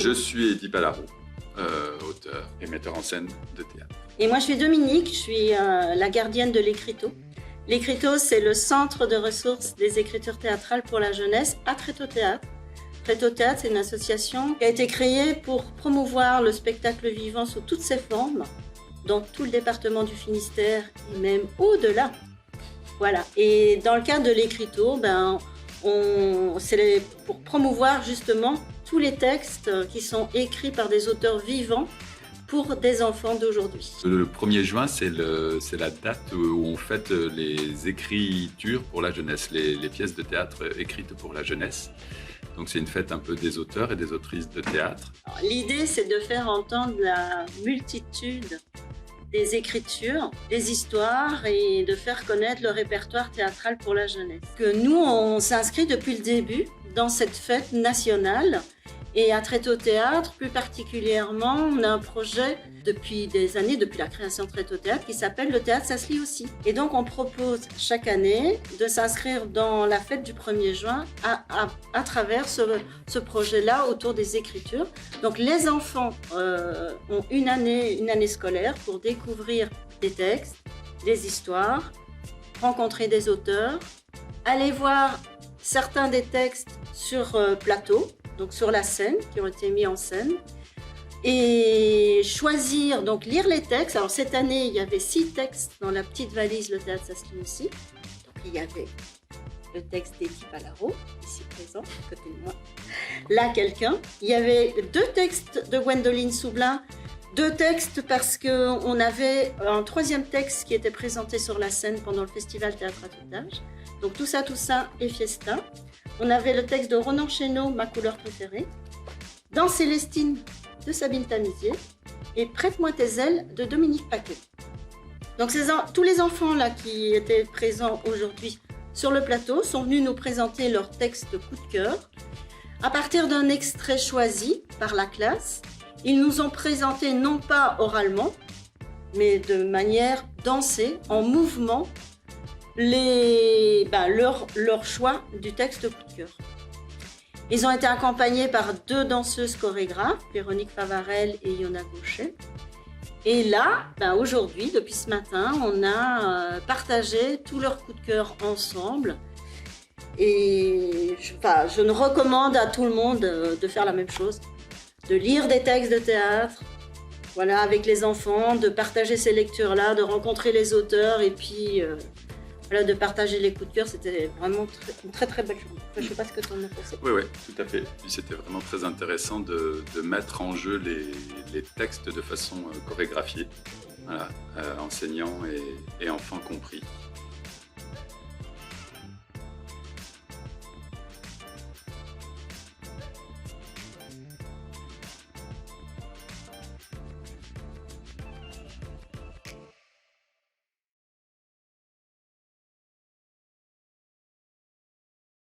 Je suis Eddy Palaro, auteur et metteur en scène de théâtre. Et moi, je suis Dominique, je suis la gardienne de l'Écriteau. L'Écriteau, c'est le centre de ressources des écritures théâtrales pour la jeunesse à Tréteaux Théâtre. Tréteaux Théâtre, c'est une association qui a été créée pour promouvoir le spectacle vivant sous toutes ses formes, dans tout le département du Finistère et même au-delà. Voilà. Et dans le cadre de l'Écriteau, c'est pour promouvoir justement tous les textes qui sont écrits par des auteurs vivants pour des enfants d'aujourd'hui. Le 1er juin, c'est la date où on fête les écritures pour la jeunesse, les pièces de théâtre écrites pour la jeunesse. Donc c'est une fête un peu des auteurs et des autrices de théâtre. L'idée, c'est de faire entendre la multitude des écritures, des histoires et de faire connaître le répertoire théâtral pour la jeunesse. Que nous, on s'inscrit depuis le début dans cette fête nationale. Et à Tréteaux Théâtre, plus particulièrement, on a un projet depuis des années, depuis la création de Tréteaux Théâtre, qui s'appelle Le théâtre, ça se lit aussi. Et donc, on propose chaque année de s'inscrire dans la fête du 1er juin à travers ce projet-là autour des écritures. Donc, les enfants ont une année scolaire pour découvrir des textes, des histoires, rencontrer des auteurs, aller voir certains des textes sur plateau, donc sur la scène, qui ont été mis en scène, et choisir, donc lire les textes. Alors cette année, il y avait 6 textes dans la petite valise Le théâtre, ça se lit aussi. Donc il y avait le texte d'Eddy Palaro, ici présent, à côté de moi, là quelqu'un. Il y avait 2 textes de Gwendoline Soublin, 2 textes parce qu'on avait un 3e texte qui était présenté sur la scène pendant le festival Théâtre à tout âge. Donc tout ça et Fiesta. On avait le texte de Ronan Chénaud, Ma couleur préférée, Dans Célestine de Sabine Tamizier et Prête-moi tes ailes de Dominique Paquet. Donc tous les enfants là qui étaient présents aujourd'hui sur le plateau sont venus nous présenter leur texte coup de cœur. À partir d'un extrait choisi par la classe, ils nous ont présenté non pas oralement, mais de manière dansée, en mouvement, leur choix du texte coup de cœur. Ils ont été accompagnés par 2 danseuses chorégraphes, Véronique Favarel et Yona Gauchet. Et là, aujourd'hui, depuis ce matin, on a partagé tous leurs coups de cœur ensemble. Et je ne recommande à tout le monde de faire la même chose, de lire des textes de théâtre, voilà, avec les enfants, de partager ces lectures-là, de rencontrer les auteurs et puis de partager les coups de cœur. C'était vraiment une très très belle journée. Je ne sais pas ce que tu en as pensé. Oui, tout à fait. Puis c'était vraiment très intéressant de mettre en jeu les textes de façon chorégraphiée, voilà, enseignants et enfants compris.